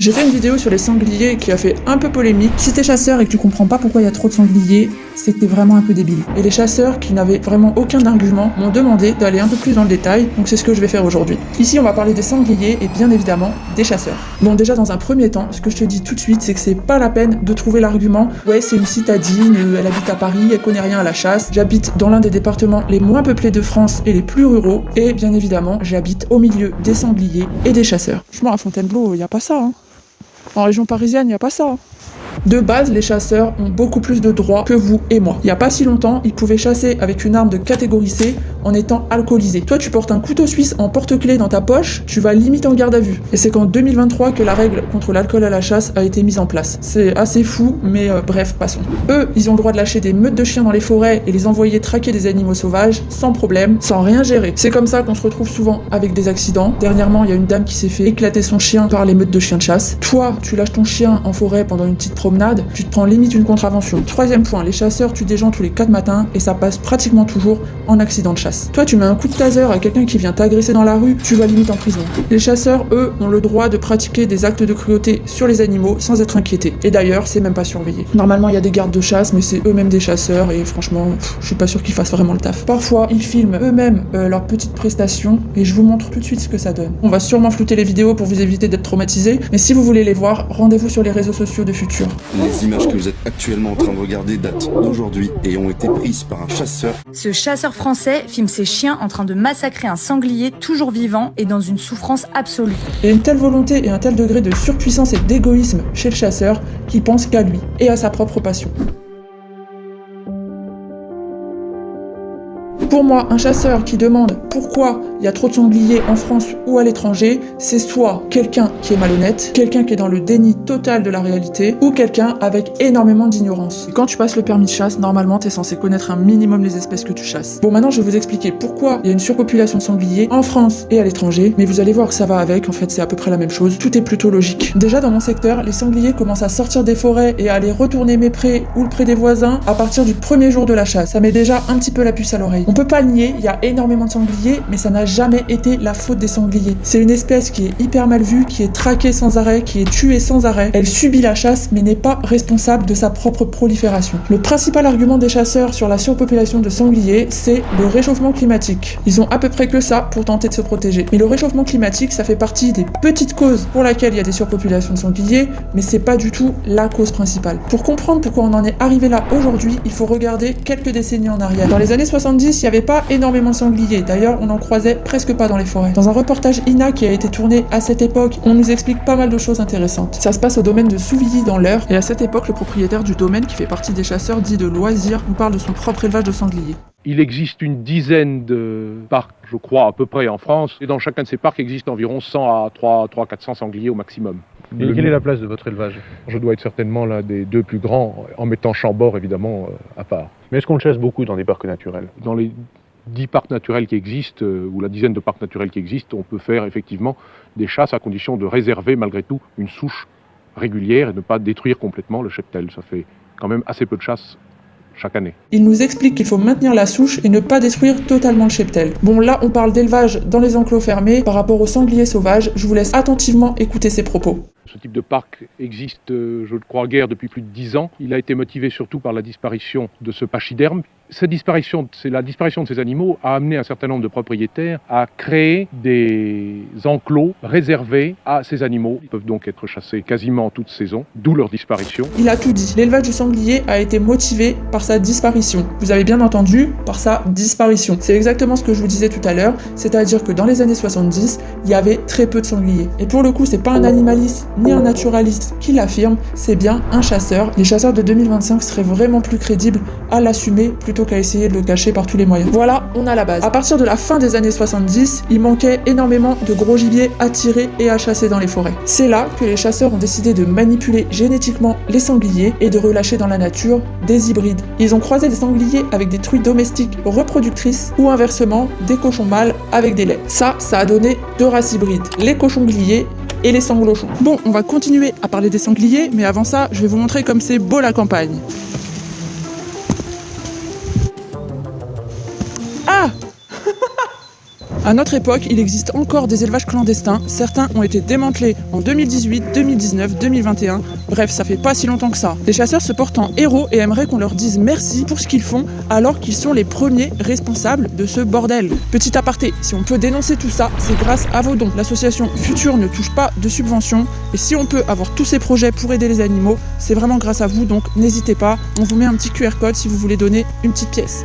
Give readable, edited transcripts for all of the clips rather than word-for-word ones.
J'ai fait une vidéo sur les sangliers qui a fait un peu polémique. Si t'es chasseur et que tu comprends pas pourquoi il y a trop de sangliers, c'est que t'es vraiment un peu débile. Et les chasseurs qui n'avaient vraiment aucun argument m'ont demandé d'aller un peu plus dans le détail, donc c'est ce que je vais faire aujourd'hui. Ici on va parler des sangliers et bien évidemment des chasseurs. Bon déjà dans un premier temps, ce que je te dis tout de suite, c'est que c'est pas la peine de trouver l'argument « Ouais c'est une citadine, elle habite à Paris, elle connaît rien à la chasse, j'habite dans l'un des départements les moins peuplés de France et les plus ruraux, et bien évidemment j'habite au milieu des sangliers et des chasseurs. » Franchement à Fontainebleau, y a pas ça hein. En région parisienne, y a pas ça. De base, les chasseurs ont beaucoup plus de droits que vous et moi. Il y a pas si longtemps, ils pouvaient chasser avec une arme de catégorie C en étant alcoolisés. Toi, tu portes un couteau suisse en porte-clés dans ta poche, tu vas limite en garde à vue. Et c'est qu'en 2023 que la règle contre l'alcool à la chasse a été mise en place. C'est assez fou, mais bref, passons. Eux, ils ont le droit de lâcher des meutes de chiens dans les forêts et les envoyer traquer des animaux sauvages, sans problème, sans rien gérer. C'est comme ça qu'on se retrouve souvent avec des accidents. Dernièrement, il y a une dame qui s'est fait éclater son chien par les meutes de chiens de chasse. Toi, tu lâches ton chien en forêt pendant une petite promenade, tu te prends limite une contravention. Troisième point, les chasseurs tuent des gens tous les 4 matins et ça passe pratiquement toujours en accident de chasse. Toi, tu mets un coup de taser à quelqu'un qui vient t'agresser dans la rue, tu vas limite en prison. Les chasseurs, eux, ont le droit de pratiquer des actes de cruauté sur les animaux sans être inquiétés. Et d'ailleurs, c'est même pas surveillé. Normalement, il y a des gardes de chasse, mais c'est eux-mêmes des chasseurs et franchement, je suis pas sûr qu'ils fassent vraiment le taf. Parfois, ils filment eux-mêmes leurs petites prestations et je vous montre tout de suite ce que ça donne. On va sûrement flouter les vidéos pour vous éviter d'être traumatisés, mais si vous voulez les voir, rendez-vous sur les réseaux sociaux de Futur. Les images que vous êtes actuellement en train de regarder datent d'aujourd'hui et ont été prises par un chasseur. Ce chasseur français filme ses chiens en train de massacrer un sanglier toujours vivant et dans une souffrance absolue. Et une telle volonté et un tel degré de surpuissance et d'égoïsme chez le chasseur qui pense qu'à lui et à sa propre passion. Pour moi, un chasseur qui demande pourquoi il y a trop de sangliers en France ou à l'étranger, c'est soit quelqu'un qui est malhonnête, quelqu'un qui est dans le déni total de la réalité, ou quelqu'un avec énormément d'ignorance. Et quand tu passes le permis de chasse, normalement, t'es censé connaître un minimum les espèces que tu chasses. Bon, maintenant, je vais vous expliquer pourquoi il y a une surpopulation de sangliers en France et à l'étranger, mais vous allez voir que ça va avec, en fait, c'est à peu près la même chose. Tout est plutôt logique. Déjà, dans mon secteur, les sangliers commencent à sortir des forêts et à aller retourner mes prés ou le pré des voisins à partir du premier jour de la chasse. Ça met déjà un petit peu la puce à l'oreille. On peut pas le nier, il y a énormément de sangliers, mais ça n'a jamais été la faute des sangliers. C'est une espèce qui est hyper mal vue, qui est traquée sans arrêt, qui est tuée sans arrêt. Elle subit la chasse, mais n'est pas responsable de sa propre prolifération. Le principal argument des chasseurs sur la surpopulation de sangliers, c'est le réchauffement climatique. Ils ont à peu près que ça pour tenter de se protéger. Mais le réchauffement climatique, ça fait partie des petites causes pour lesquelles il y a des surpopulations de sangliers, mais c'est pas du tout la cause principale. Pour comprendre pourquoi on en est arrivé là aujourd'hui, il faut regarder quelques décennies en arrière. Dans les années 70, il n'y avait pas énormément de sangliers. D'ailleurs, on en croisait presque pas dans les forêts. Dans un reportage INA qui a été tourné à cette époque, on nous explique pas mal de choses intéressantes. Ça se passe au domaine de Souvilly dans l'Eure, et à cette époque, le propriétaire du domaine, qui fait partie des chasseurs dits de loisirs, nous parle de son propre élevage de sangliers. Il existe une dizaine de parcs, je crois, à peu près en France, et dans chacun de ces parcs existe environ 100 à 400 sangliers au maximum. Et quelle est la place de votre élevage? Je dois être certainement l'un des 2 plus grands, en mettant Chambord évidemment à part. Mais est-ce qu'on le chasse beaucoup dans des parcs naturels? Dans les 10 parcs naturels qui existent, ou la dizaine de parcs naturels qui existent, on peut faire effectivement des chasses à condition de réserver malgré tout une souche régulière et de ne pas détruire complètement le cheptel. Ça fait quand même assez peu de chasse chaque année. Il nous explique qu'il faut maintenir la souche et ne pas détruire totalement le cheptel. Bon, là, on parle d'élevage dans les enclos fermés par rapport aux sangliers sauvages. Je vous laisse attentivement écouter ses propos. Ce type de parc existe, je le crois, guère depuis plus de 10 ans. Il a été motivé surtout par la disparition de ce pachyderme. La disparition de ces animaux a amené un certain nombre de propriétaires à créer des enclos réservés à ces animaux. Ils peuvent donc être chassés quasiment en toute saison, d'où leur disparition. Il a tout dit. L'élevage du sanglier a été motivé par sa disparition. Vous avez bien entendu, par sa disparition. C'est exactement ce que je vous disais tout à l'heure, c'est-à-dire que dans les années 70, il y avait très peu de sangliers. Et pour le coup, c'est pas un animaliste ni un naturaliste qui l'affirme, c'est bien un chasseur. Les chasseurs de 2025 seraient vraiment plus crédibles à l'assumer plutôt qu'à essayer de le cacher par tous les moyens. Voilà, on a la base. À partir de la fin des années 70, il manquait énormément de gros gibier à tirer et à chasser dans les forêts. C'est là que les chasseurs ont décidé de manipuler génétiquement les sangliers et de relâcher dans la nature des hybrides. Ils ont croisé des sangliers avec des truies domestiques reproductrices ou inversement des cochons mâles avec des laits. Ça a donné 2 races hybrides, les cochons gliers et les sanglochons. Bon, on va continuer à parler des sangliers, mais avant ça, je vais vous montrer comme c'est beau la campagne. Ah À notre époque, il existe encore des élevages clandestins, certains ont été démantelés en 2018, 2019, 2021, bref, ça fait pas si longtemps que ça. Les chasseurs se portent en héros et aimeraient qu'on leur dise merci pour ce qu'ils font, alors qu'ils sont les premiers responsables de ce bordel. Petit aparté, si on peut dénoncer tout ça, c'est grâce à vos dons. L'association Futur ne touche pas de subventions, et si on peut avoir tous ces projets pour aider les animaux, c'est vraiment grâce à vous, donc n'hésitez pas, on vous met un petit QR code si vous voulez donner une petite pièce.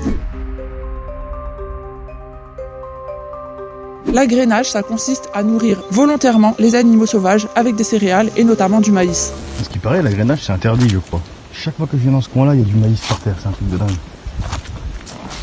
L'agrainage, ça consiste à nourrir volontairement les animaux sauvages avec des céréales et notamment du maïs. Ce qui paraît, l'agrainage c'est interdit, je crois. Chaque fois que je viens dans ce coin-là, il y a du maïs par terre, c'est un truc de dingue.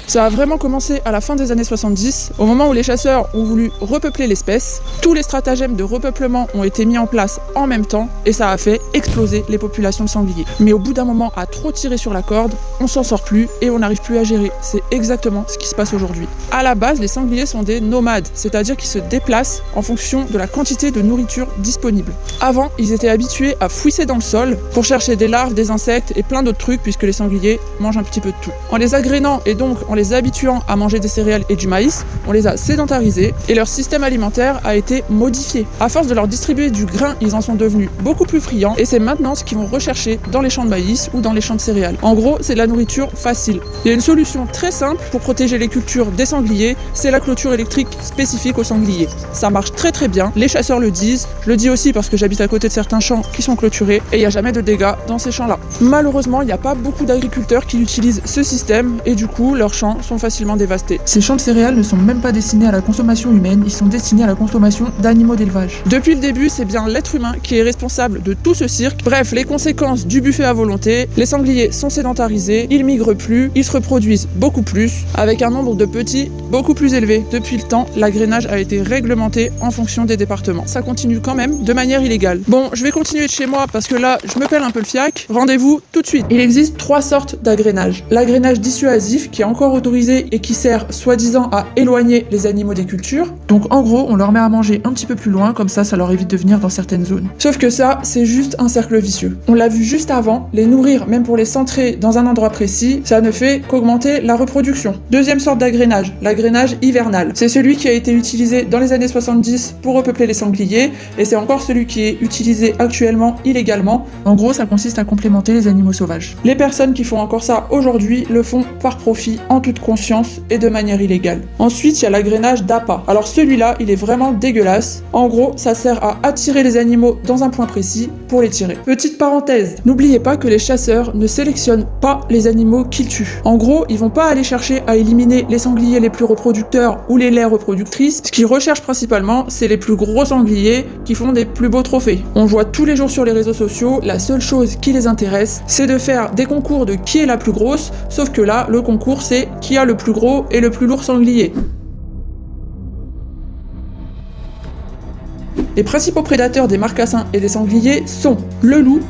Ça a vraiment commencé à la fin des années 70, au moment où les chasseurs ont voulu repeupler l'espèce. Tous les stratagèmes de repeuplement ont été mis en place en même temps et ça a fait exploser les populations de sangliers. Mais au bout d'un moment, à trop tirer sur la corde, on s'en sort plus et on n'arrive plus à gérer. C'est exactement ce qui se passe aujourd'hui. À la base, les sangliers sont des nomades, c'est-à-dire qu'ils se déplacent en fonction de la quantité de nourriture disponible. Avant, ils étaient habitués à fouisser dans le sol pour chercher des larves, des insectes et plein d'autres trucs puisque les sangliers mangent un petit peu de tout. En les agrénant et donc en les habituant à manger des céréales et du maïs, on les a sédentarisés et leur système alimentaire a été modifié. À force de leur distribuer du grain, ils en sont devenus beaucoup plus friands et c'est maintenant ce qu'ils vont rechercher dans les champs de maïs ou dans les champs de céréales. En gros, c'est de la nourriture facile. Il y a une solution très simple pour protéger les cultures des sangliers, c'est la clôture électrique spécifique aux sangliers. Ça marche très très bien, les chasseurs le disent, je le dis aussi parce que j'habite à côté de certains champs qui sont clôturés et il n'y a jamais de dégâts dans ces champs-là. Malheureusement, il n'y a pas beaucoup d'agriculteurs qui utilisent ce système et du coup, leurs champs sont facilement dévastés. Ces champs de céréales ne sont même pas destinés à la consommation humaine, ils sont destinés à la consommation d'animaux d'élevage. Depuis le début, c'est bien l'être humain qui est responsable de tout ce cirque. Bref, les conséquences du buffet à volonté, les sangliers sont sédentarisés, ils migrent plus, ils se reproduisent beaucoup plus, avec un nombre de petits beaucoup plus élevé. Depuis le temps, l'agrainage a été réglementé en fonction des départements. Ça continue quand même de manière illégale. Bon, je vais continuer de chez moi parce que là, je me pèle un peu le fiac. Rendez-vous tout de suite. Il existe 3 sortes d'agrainage. L'agrainage dissuasif qui est encore autorisé et qui sert soi-disant à éloigner les animaux des cultures. Donc en gros, on leur met à manger un petit peu plus loin, comme ça leur évite de venir dans certaines zones. Sauf que ça, c'est juste un cercle vicieux. On l'a vu juste avant, les nourrir, même pour les centrer dans un endroit précis, ça ne fait qu'augmenter la reproduction. Deuxième sorte d'agrainage, l'agrainage hivernal. C'est celui qui a été utilisé dans les années 70 pour repeupler les sangliers, et c'est encore celui qui est utilisé actuellement illégalement. En gros, ça consiste à complémenter les animaux sauvages. Les personnes qui font encore ça aujourd'hui le font par profit, en toute conscience et de manière illégale. Ensuite, il y a l'agrainage d'appât. Alors celui-là, il est vraiment dégueulasse. En gros, ça sert à attirer les animaux dans un point précis pour les tirer. Petite parenthèse, n'oubliez pas que les chasseurs ne sélectionnent pas les animaux qu'ils tuent. En gros, ils vont pas aller chercher à éliminer les sangliers les plus reproducteurs ou les laies reproductrices. Ce qu'ils recherchent principalement, c'est les plus gros sangliers qui font des plus beaux trophées. On voit tous les jours sur les réseaux sociaux, la seule chose qui les intéresse, c'est de faire des concours de qui est la plus grosse, sauf que là, le concours, c'est qui a le plus gros et le plus lourd sanglier. Les principaux prédateurs des marcassins et des sangliers sont le loup,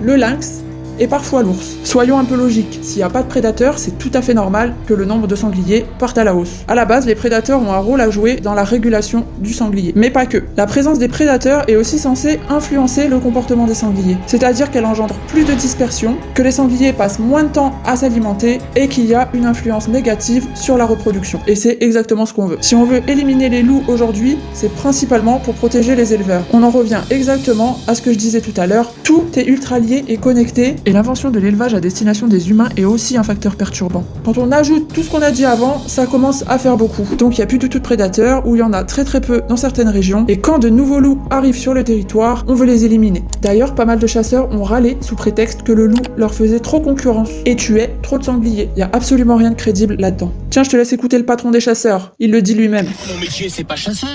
le lynx et parfois l'ours. Soyons un peu logiques, s'il n'y a pas de prédateurs, c'est tout à fait normal que le nombre de sangliers parte à la hausse. À la base, les prédateurs ont un rôle à jouer dans la régulation du sanglier. Mais pas que. La présence des prédateurs est aussi censée influencer le comportement des sangliers. C'est-à-dire qu'elle engendre plus de dispersion, que les sangliers passent moins de temps à s'alimenter et qu'il y a une influence négative sur la reproduction. Et c'est exactement ce qu'on veut. Si on veut éliminer les loups aujourd'hui, c'est principalement pour protéger les éleveurs. On en revient exactement à ce que je disais tout à l'heure, tout est ultra lié et connecté, et l'invention de l'élevage à destination des humains est aussi un facteur perturbant. Quand on ajoute tout ce qu'on a dit avant, ça commence à faire beaucoup. Donc il n'y a plus du tout de prédateurs, ou il y en a très très peu dans certaines régions, et quand de nouveaux loups arrivent sur le territoire, on veut les éliminer. D'ailleurs, pas mal de chasseurs ont râlé sous prétexte que le loup leur faisait trop concurrence et tuait trop de sangliers. Il n'y a absolument rien de crédible là-dedans. Tiens, je te laisse écouter le patron des chasseurs, il le dit lui-même. Mon métier, c'est pas chasseur.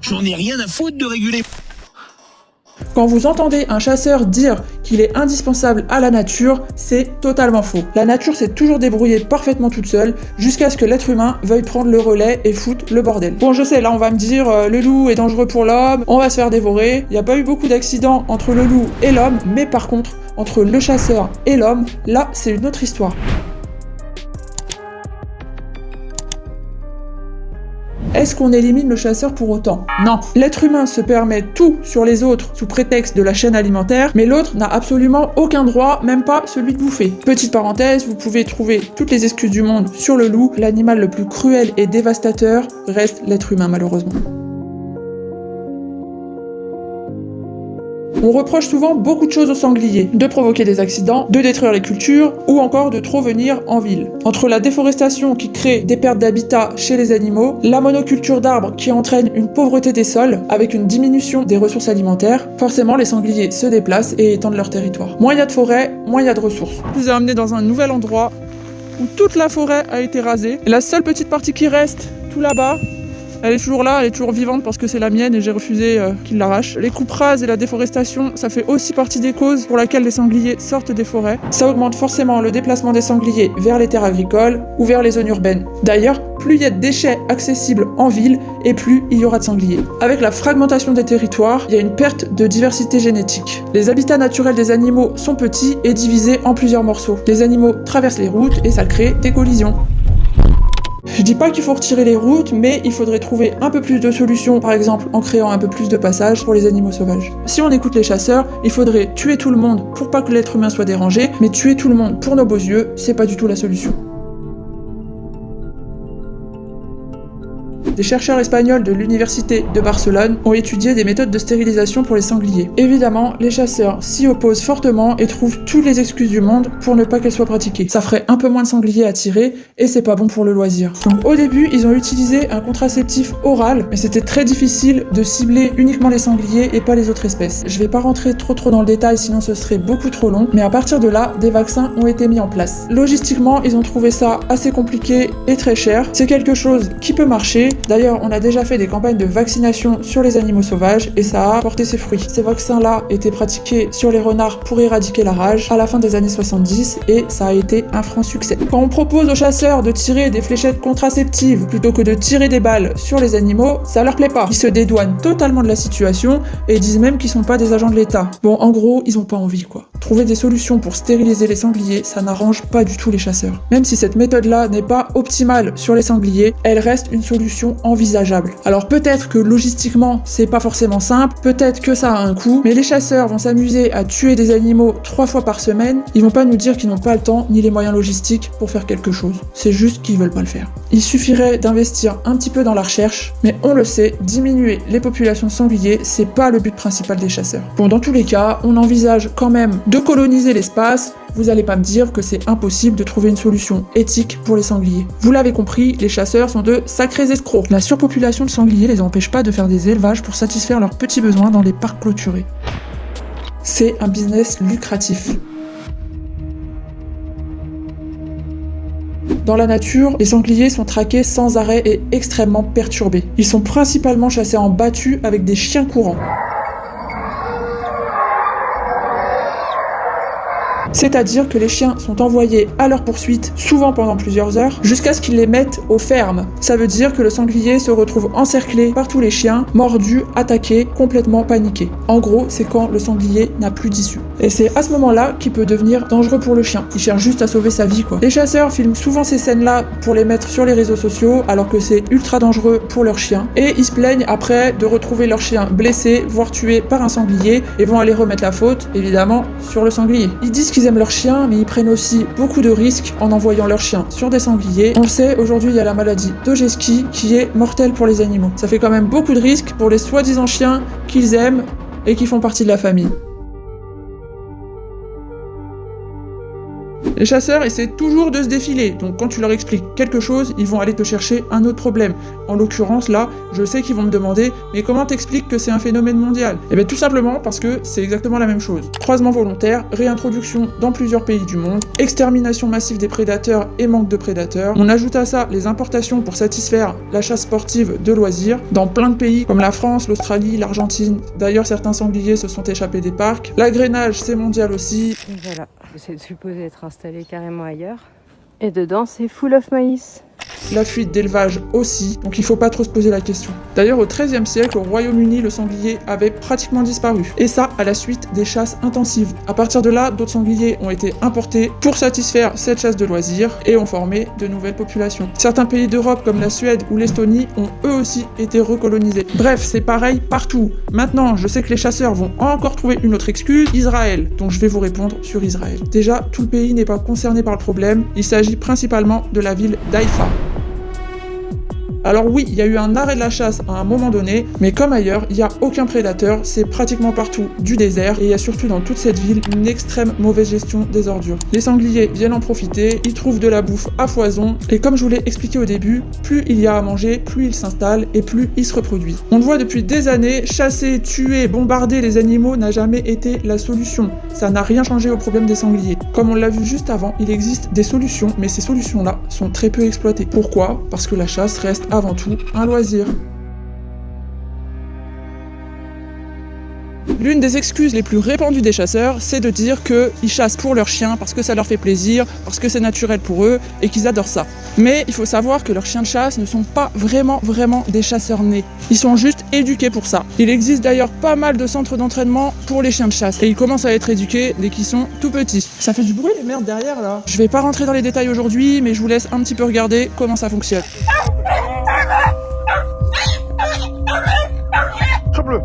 J'en ai rien à foutre de réguler. Quand vous entendez un chasseur dire qu'il est indispensable à la nature, c'est totalement faux. La nature s'est toujours débrouillée parfaitement toute seule, jusqu'à ce que l'être humain veuille prendre le relais et foutre le bordel. Bon, je sais, là on va me dire, le loup est dangereux pour l'homme, on va se faire dévorer. Il n'y a pas eu beaucoup d'accidents entre le loup et l'homme, mais par contre, entre le chasseur et l'homme, là c'est une autre histoire. Est-ce qu'on élimine le chasseur pour autant? Non. L'être humain se permet tout sur les autres sous prétexte de la chaîne alimentaire, mais l'autre n'a absolument aucun droit, même pas celui de bouffer. Petite parenthèse, vous pouvez trouver toutes les excuses du monde sur le loup, l'animal le plus cruel et dévastateur reste l'être humain malheureusement. On reproche souvent beaucoup de choses aux sangliers, de provoquer des accidents, de détruire les cultures, ou encore de trop venir en ville. Entre la déforestation qui crée des pertes d'habitat chez les animaux, la monoculture d'arbres qui entraîne une pauvreté des sols, avec une diminution des ressources alimentaires, forcément les sangliers se déplacent et étendent leur territoire. Moins il y a de forêt, moins il y a de ressources. Je vous ai amené dans un nouvel endroit où toute la forêt a été rasée, et la seule petite partie qui reste, tout là-bas, elle est toujours là, elle est toujours vivante parce que c'est la mienne et j'ai refusé qu'ils l'arrachent. Les coupes rases et la déforestation, ça fait aussi partie des causes pour lesquelles les sangliers sortent des forêts. Ça augmente forcément le déplacement des sangliers vers les terres agricoles ou vers les zones urbaines. D'ailleurs, plus il y a de déchets accessibles en ville et plus il y aura de sangliers. Avec la fragmentation des territoires, il y a une perte de diversité génétique. Les habitats naturels des animaux sont petits et divisés en plusieurs morceaux. Les animaux traversent les routes et ça crée des collisions. Je dis pas qu'il faut retirer les routes, mais il faudrait trouver un peu plus de solutions, par exemple en créant un peu plus de passages pour les animaux sauvages. Si on écoute les chasseurs, il faudrait tuer tout le monde pour pas que l'être humain soit dérangé, mais tuer tout le monde pour nos beaux yeux, c'est pas du tout la solution. Des chercheurs espagnols de l'université de Barcelone ont étudié des méthodes de stérilisation pour les sangliers. Évidemment, les chasseurs s'y opposent fortement et trouvent toutes les excuses du monde pour ne pas qu'elles soient pratiquées. Ça ferait un peu moins de sangliers à tirer et c'est pas bon pour le loisir. Donc au début, ils ont utilisé un contraceptif oral, mais c'était très difficile de cibler uniquement les sangliers et pas les autres espèces. Je vais pas rentrer trop dans le détail sinon ce serait beaucoup trop long, mais à partir de là, des vaccins ont été mis en place. Logistiquement, ils ont trouvé ça assez compliqué et très cher. C'est quelque chose qui peut marcher. D'ailleurs, on a déjà fait des campagnes de vaccination sur les animaux sauvages et ça a porté ses fruits. Ces vaccins-là étaient pratiqués sur les renards pour éradiquer la rage à la fin des années 70 et ça a été un franc succès. Quand on propose aux chasseurs de tirer des fléchettes contraceptives plutôt que de tirer des balles sur les animaux, ça leur plaît pas. Ils se dédouanent totalement de la situation et disent même qu'ils sont pas des agents de l'État. Bon, en gros, ils ont pas envie quoi. Trouver des solutions pour stériliser les sangliers, ça n'arrange pas du tout les chasseurs. Même si cette méthode-là n'est pas optimale sur les sangliers, elle reste une solution envisageable. Alors peut-être que logistiquement, c'est pas forcément simple, peut-être que ça a un coût, mais les chasseurs vont s'amuser à tuer des animaux 3 fois par semaine, ils vont pas nous dire qu'ils n'ont pas le temps ni les moyens logistiques pour faire quelque chose. C'est juste qu'ils veulent pas le faire. Il suffirait d'investir un petit peu dans la recherche, mais on le sait, diminuer les populations de sangliers, c'est pas le but principal des chasseurs. Bon, dans tous les cas, on envisage quand même de coloniser l'espace. Vous allez pas me dire que c'est impossible de trouver une solution éthique pour les sangliers. Vous l'avez compris, les chasseurs sont de sacrés escrocs. La surpopulation de sangliers les empêche pas de faire des élevages pour satisfaire leurs petits besoins dans les parcs clôturés. C'est un business lucratif. Dans la nature, les sangliers sont traqués sans arrêt et extrêmement perturbés. Ils sont principalement chassés en battu avec des chiens courants. C'est-à-dire que les chiens sont envoyés à leur poursuite, souvent pendant plusieurs heures, jusqu'à ce qu'ils les mettent aux fermes. Ça veut dire que le sanglier se retrouve encerclé par tous les chiens, mordu, attaqué, complètement paniqué. En gros, c'est quand le sanglier n'a plus d'issue. Et c'est à ce moment-là qu'il peut devenir dangereux pour le chien. Il cherche juste à sauver sa vie, quoi. Les chasseurs filment souvent ces scènes-là pour les mettre sur les réseaux sociaux, alors que c'est ultra dangereux pour leur chien. Et ils se plaignent après de retrouver leur chien blessé, voire tué par un sanglier, et vont aller remettre la faute, évidemment, sur le sanglier. Ils disent qu'ils aiment leur chien, mais ils prennent aussi beaucoup de risques en envoyant leur chien sur des sangliers. On le sait, aujourd'hui il y a la maladie d'Ojeski qui est mortelle pour les animaux. Ça fait quand même beaucoup de risques pour les soi-disant chiens qu'ils aiment et qui font partie de la famille. Les chasseurs essaient toujours de se défiler, donc quand tu leur expliques quelque chose, ils vont aller te chercher un autre problème. En l'occurrence, là, je sais qu'ils vont me demander « Mais comment t'expliques que c'est un phénomène mondial ?» Eh bien tout simplement parce que c'est exactement la même chose. Croisement volontaire, réintroduction dans plusieurs pays du monde, extermination massive des prédateurs et manque de prédateurs. On ajoute à ça les importations pour satisfaire la chasse sportive de loisirs dans plein de pays comme la France, l'Australie, l'Argentine. D'ailleurs, certains sangliers se sont échappés des parcs. L'agrainage, c'est mondial aussi. Et voilà, c'est supposé être installé carrément ailleurs. Et dedans, c'est full of maïs. La fuite d'élevage aussi, donc il faut pas trop se poser la question. D'ailleurs, au XIIIe siècle, au Royaume-Uni, le sanglier avait pratiquement disparu. Et ça, à la suite des chasses intensives. À partir de là, d'autres sangliers ont été importés pour satisfaire cette chasse de loisirs et ont formé de nouvelles populations. Certains pays d'Europe, comme la Suède ou l'Estonie, ont eux aussi été recolonisés. Bref, c'est pareil partout. Maintenant, je sais que les chasseurs vont encore trouver une autre excuse, Israël. Donc je vais vous répondre sur Israël. Déjà, tout le pays n'est pas concerné par le problème. Il s'agit principalement de la ville d'Haïfa. Alors oui, il y a eu un arrêt de la chasse à un moment donné, mais comme ailleurs, il n'y a aucun prédateur, c'est pratiquement partout du désert, et il y a surtout dans toute cette ville une extrême mauvaise gestion des ordures. Les sangliers viennent en profiter, ils trouvent de la bouffe à foison, et comme je vous l'ai expliqué au début, plus il y a à manger, plus ils s'installent, et plus ils se reproduisent. On le voit depuis des années, chasser, tuer, bombarder les animaux n'a jamais été la solution. Ça n'a rien changé au problème des sangliers. Comme on l'a vu juste avant, il existe des solutions, mais ces solutions-là sont très peu exploitées. Pourquoi ? Parce que la chasse reste avant tout un loisir. L'une des excuses les plus répandues des chasseurs, c'est de dire qu'ils chassent pour leurs chiens parce que ça leur fait plaisir, parce que c'est naturel pour eux et qu'ils adorent ça. Mais il faut savoir que leurs chiens de chasse ne sont pas vraiment des chasseurs nés. Ils sont juste éduqués pour ça. Il existe d'ailleurs pas mal de centres d'entraînement pour les chiens de chasse et ils commencent à être éduqués dès qu'ils sont tout petits. Ça fait du bruit les merdes derrière là. Je vais pas rentrer dans les détails aujourd'hui, mais je vous laisse un petit peu regarder comment ça fonctionne. Chope-le.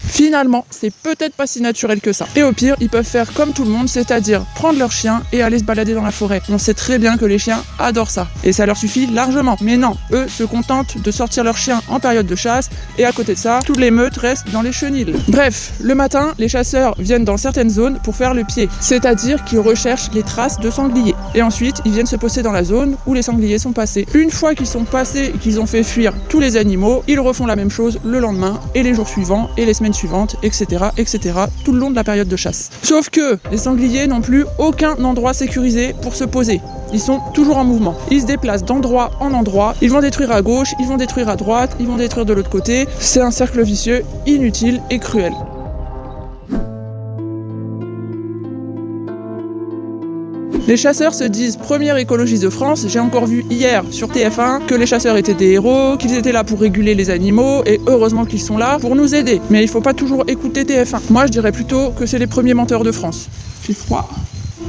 Finalement, c'est peut-être pas si naturel que ça. Et au pire, ils peuvent faire comme tout le monde, c'est-à-dire prendre leur chien et aller se balader dans la forêt. On sait très bien que les chiens adorent ça. Et ça leur suffit largement. Mais non, eux se contentent de sortir leur chien en période de chasse, et à côté de ça, toutes les meutes restent dans les chenils. Bref, le matin, les chasseurs viennent dans certaines zones pour faire le pied. C'est-à-dire qu'ils recherchent les traces de sangliers. Et ensuite, ils viennent se poster dans la zone où les sangliers sont passés. Une fois qu'ils sont passés et qu'ils ont fait fuir tous les animaux, ils refont la même chose le lendemain, et les jours suivants, et les semaines suivantes, etc., tout le long de la période de chasse. Sauf que les sangliers n'ont plus aucun endroit sécurisé pour se poser. Ils sont toujours en mouvement. Ils se déplacent d'endroit en endroit. Ils vont détruire à gauche, ils vont détruire à droite, ils vont détruire de l'autre côté. C'est un cercle vicieux, inutile et cruel. Les chasseurs se disent première écologiste de France. J'ai encore vu hier sur TF1 que les chasseurs étaient des héros, qu'ils étaient là pour réguler les animaux, et heureusement qu'ils sont là pour nous aider. Mais il faut pas toujours écouter TF1. Moi, je dirais plutôt que c'est les premiers menteurs de France. J'ai froid.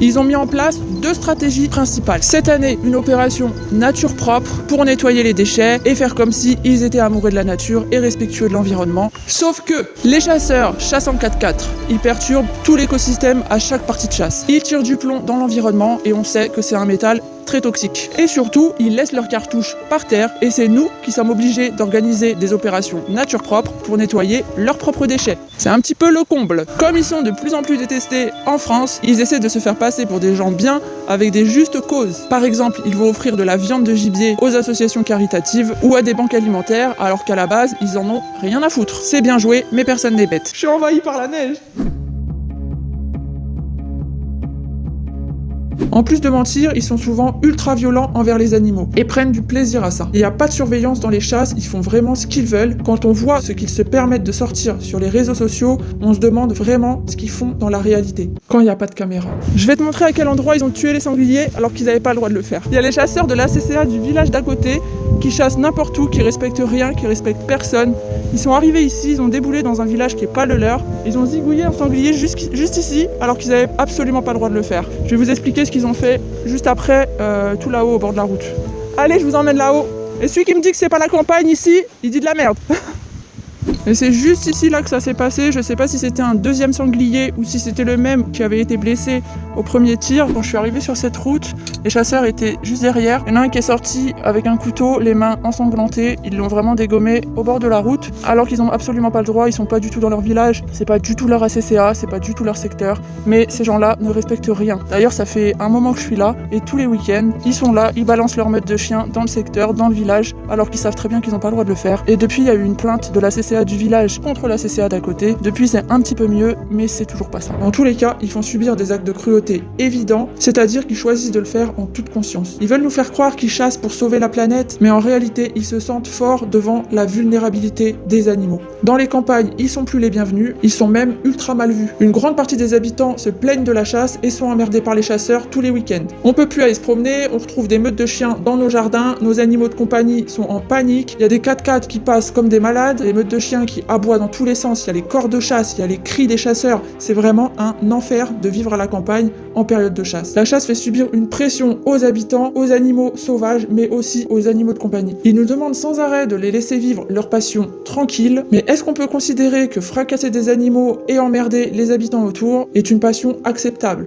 Ils ont mis en place 2 stratégies principales. Cette année, une opération nature propre pour nettoyer les déchets et faire comme si ils étaient amoureux de la nature et respectueux de l'environnement. Sauf que les chasseurs chassent en 4x4. Ils perturbent tout l'écosystème à chaque partie de chasse. Ils tirent du plomb dans l'environnement et on sait que c'est un métal très toxique. Et surtout, ils laissent leurs cartouches par terre et c'est nous qui sommes obligés d'organiser des opérations nature propre pour nettoyer leurs propres déchets. C'est un petit peu le comble. Comme ils sont de plus en plus détestés en France, ils essaient de se faire passer pour des gens bien avec des justes causes. Par exemple, ils vont offrir de la viande de gibier aux associations caritatives ou à des banques alimentaires alors qu'à la base, ils en ont rien à foutre. C'est bien joué, mais personne n'est bête. Je suis envahi par la neige. En plus de mentir, ils sont souvent ultra violents envers les animaux et prennent du plaisir à ça. Il n'y a pas de surveillance dans les chasses, ils font vraiment ce qu'ils veulent. Quand on voit ce qu'ils se permettent de sortir sur les réseaux sociaux, on se demande vraiment ce qu'ils font dans la réalité, quand il n'y a pas de caméra. Je vais te montrer à quel endroit ils ont tué les sangliers alors qu'ils n'avaient pas le droit de le faire. Il y a les chasseurs de l'ACCA du village d'à côté qui chassent n'importe où, qui respectent rien, qui respectent personne. Ils sont arrivés ici, ils ont déboulé dans un village qui n'est pas le leur, ils ont zigouillé un sanglier juste ici alors qu'ils n'avaient absolument pas le droit de le faire. Je vais vous expliquer ce qu'ils ont fait juste après, tout là-haut au bord de la route. Allez, je vous emmène là-haut. Et celui qui me dit que c'est pas la campagne ici, il dit de la merde. Et c'est juste ici là que ça s'est passé. Je sais pas si c'était un deuxième sanglier ou si c'était le même qui avait été blessé au premier tir. Quand je suis arrivée sur cette route, les chasseurs étaient juste derrière. Il y en a un qui est sorti avec un couteau, les mains ensanglantées. Ils l'ont vraiment dégommé au bord de la route, alors qu'ils ont absolument pas le droit. Ils sont pas du tout dans leur village. C'est pas du tout leur ACCA, c'est pas du tout leur secteur. Mais ces gens-là ne respectent rien. D'ailleurs, ça fait un moment que je suis là et tous les week-ends, ils sont là, ils balancent leur meute de chiens dans le secteur, dans le village, alors qu'ils savent très bien qu'ils n'ont pas le droit de le faire. Et depuis, il y a eu une plainte de la CCA du village contre la CCA d'à côté. Depuis, c'est un petit peu mieux, mais c'est toujours pas ça. Dans tous les cas, ils font subir des actes de cruauté évidents, c'est-à-dire qu'ils choisissent de le faire en toute conscience. Ils veulent nous faire croire qu'ils chassent pour sauver la planète, mais en réalité, ils se sentent forts devant la vulnérabilité des animaux. Dans les campagnes, ils sont plus les bienvenus, ils sont même ultra mal vus. Une grande partie des habitants se plaignent de la chasse et sont emmerdés par les chasseurs tous les week-ends. On peut plus aller se promener, on retrouve des meutes de chiens dans nos jardins, nos animaux de compagnie sont en panique, il y a des 4x4 qui passent comme des malades, des meutes de chiens qui aboient dans tous les sens, il y a les corps de chasse, il y a les cris des chasseurs, c'est vraiment un enfer de vivre à la campagne en période de chasse. La chasse fait subir une pression aux habitants, aux animaux sauvages, mais aussi aux animaux de compagnie. Ils nous demandent sans arrêt de les laisser vivre leur passion tranquille, mais est-ce qu'on peut considérer que fracasser des animaux et emmerder les habitants autour est une passion acceptable ?